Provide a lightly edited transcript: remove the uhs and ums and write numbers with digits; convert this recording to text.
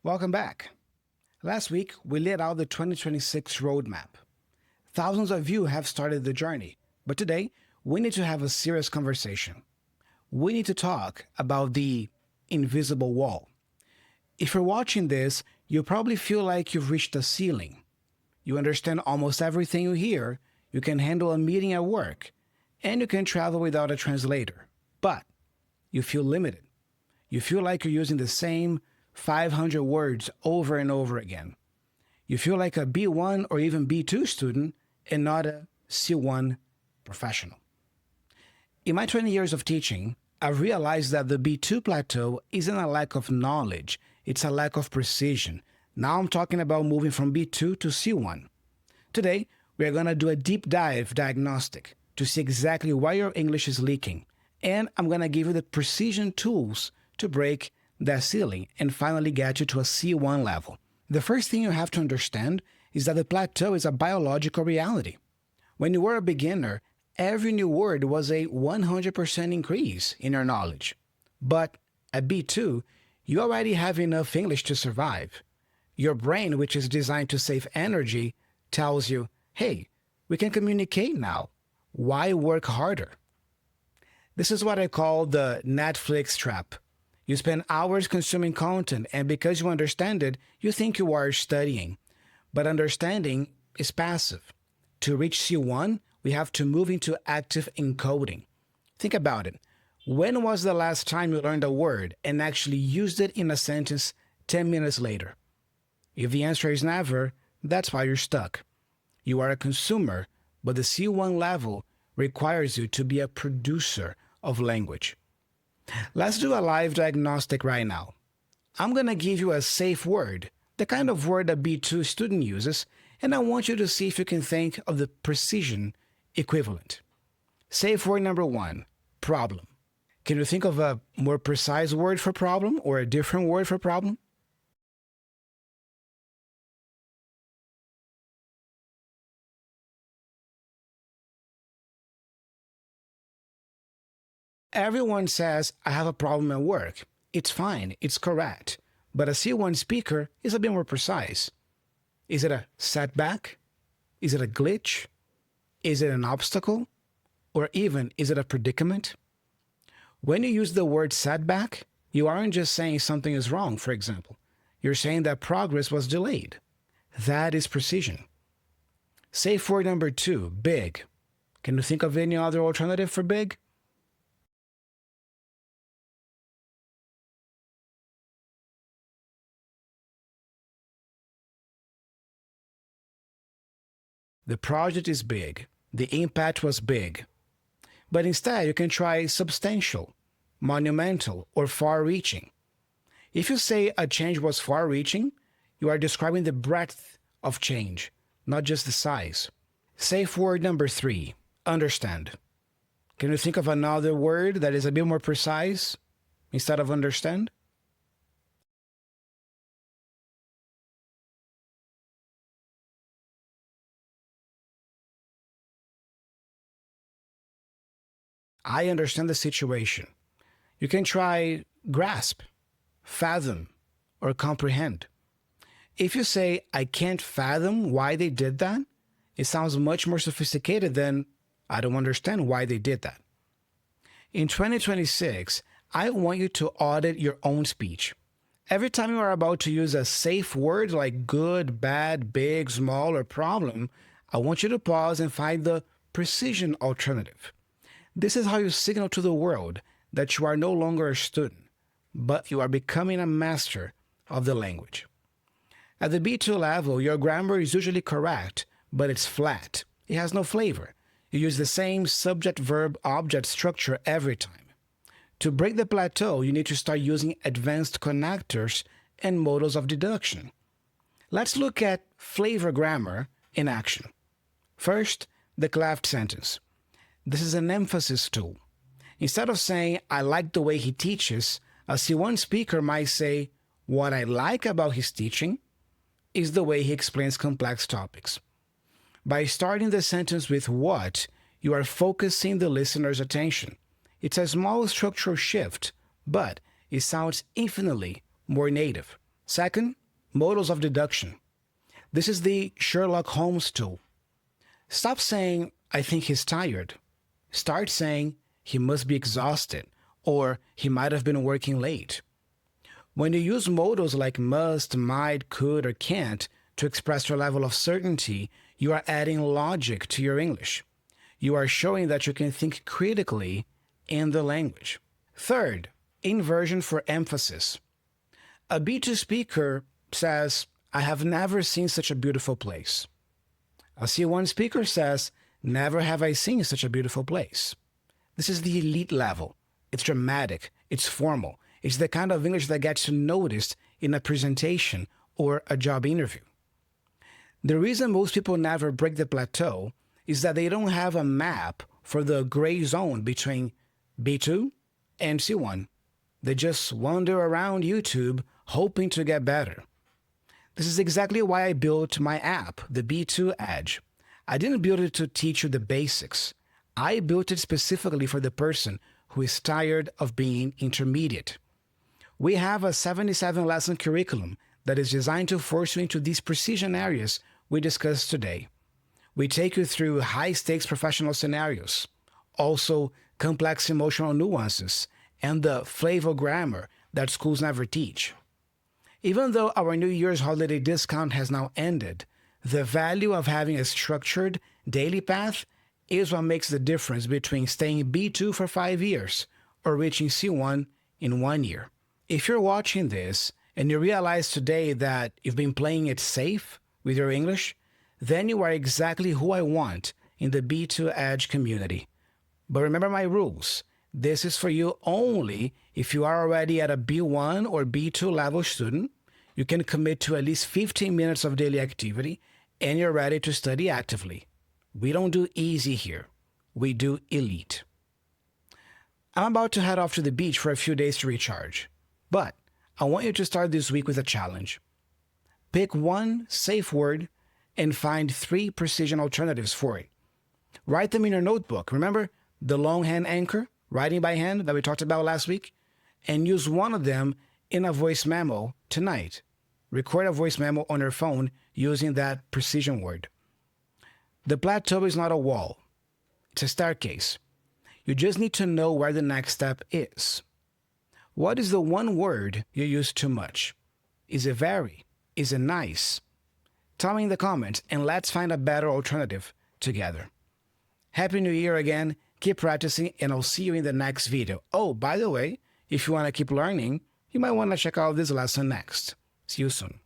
Welcome back. Last week, we laid out the 2026 roadmap. Thousands of you have started the journey, but today, we need to have a serious conversation. We need to talk about the invisible wall. If you're watching this, you probably feel like you've reached a ceiling. You understand almost everything you hear, you can handle a meeting at work, and you can travel without a translator. But you feel limited. You feel like you're using the same 500 words over and over again. You feel like a B1 or even B2 student and not a C1 professional. In my 20 years of teaching, I've realized that the B2 plateau isn't a lack of knowledge, it's a lack of precision. Now I'm talking about moving from B2 to C1. Today, we are going to do a deep dive diagnostic to see exactly why your English is leaking. And I'm going to give you the precision tools to break that ceiling and finally get you to a C1 level. The first thing you have to understand is that the plateau is a biological reality. When you were a beginner, every new word was a 100% increase in your knowledge. But at B2, you already have enough English to survive. Your brain, which is designed to save energy, tells you, hey, we can communicate now. Why work harder? This is what I call the Netflix trap. You spend hours consuming content, and because you understand it, you think you are studying. But understanding is passive. To reach C1, we have to move into active encoding. Think about it. When was the last time you learned a word and actually used it in a sentence 10 minutes later? If the answer is never, that's why you're stuck. You are a consumer, but the C1 level requires you to be a producer of language. Let's do a live diagnostic right now. I'm going to give you a safe word, the kind of word a B2 student uses, and I want you to see if you can think of the precision equivalent. Safe word number 1, problem. Can you think of a more precise word for problem or a different word for problem? Everyone says, I have a problem at work. It's fine, it's correct. But a C1 speaker is a bit more precise. Is it a setback? Is it a glitch? Is it an obstacle? Or even, is it a predicament? When you use the word setback, you aren't just saying something is wrong, for example. You're saying that progress was delayed. That is precision. Safe word number 2, big. Can you think of any other alternative for big? The project is big. The impact was big. But instead, you can try substantial, monumental, or far-reaching. If you say a change was far-reaching, you are describing the breadth of change, not just the size. Safe word number 3, understand. Can you think of another word that is a bit more precise instead of understand? I understand the situation. You can try grasp, fathom, or comprehend. If you say, I can't fathom why they did that, it sounds much more sophisticated than, I don't understand why they did that. In 2026, I want you to audit your own speech. Every time you are about to use a safe word like good, bad, big, small, or problem, I want you to pause and find the precision alternative. This is how you signal to the world that you are no longer a student, but you are becoming a master of the language. At the B2 level, your grammar is usually correct, but it's flat. It has no flavor. You use the same subject-verb-object structure every time. To break the plateau, you need to start using advanced connectors and modals of deduction. Let's look at flavor grammar in action. First, the cleft sentence. This is an emphasis tool. Instead of saying, I like the way he teaches, a C1 speaker might say, what I like about his teaching is the way he explains complex topics. By starting the sentence with what, you are focusing the listener's attention. It's a small structural shift, but it sounds infinitely more native. Second, modals of deduction. This is the Sherlock Holmes tool. Stop saying, I think he's tired. Start saying, he must be exhausted, or he might have been working late. When you use modals like must, might, could, or can't to express your level of certainty, you are adding logic to your English. You are showing that you can think critically in the language. Third, inversion for emphasis. A B2 speaker says, I have never seen such a beautiful place. A C1 speaker says, never have I seen such a beautiful place. This is the elite level. It's dramatic. It's formal. It's the kind of English that gets noticed in a presentation or a job interview. The reason most people never break the plateau is that they don't have a map for the gray zone between B2 and C1. They just wander around YouTube hoping to get better. This is exactly why I built my app, the B2 Edge. I didn't build it to teach you the basics. I built it specifically for the person who is tired of being intermediate. We have a 77-lesson curriculum that is designed to force you into these precision areas we discussed today. We take you through high-stakes professional scenarios, also complex emotional nuances, and the flavor grammar that schools never teach. Even though our New Year's holiday discount has now ended, the value of having a structured daily path is what makes the difference between staying B2 for 5 years or reaching C1 in 1 year. If you're watching this and you realize today that you've been playing it safe with your English, then you are exactly who I want in the B2 Edge community. But remember my rules. This is for you only if you are already at a B1 or B2 level student, you can commit to at least 15 minutes of daily activity, and you're ready to study actively. We don't do easy here. We do elite. I'm about to head off to the beach for a few days to recharge. But I want you to start this week with a challenge. Pick one safe word and find 3 precision alternatives for it. Write them in your notebook. Remember the longhand anchor, writing by hand that we talked about last week? And use one of them in a voice memo tonight. Record a voice memo on your phone using that precision word. The plateau is not a wall. It's a staircase. You just need to know where the next step is. What is the one word you use too much? Is it very? Is it nice? Tell me in the comments and let's find a better alternative together. Happy New Year again. Keep practicing and I'll see you in the next video. Oh, by the way, if you want to keep learning, you might want to check out this lesson next. See you soon.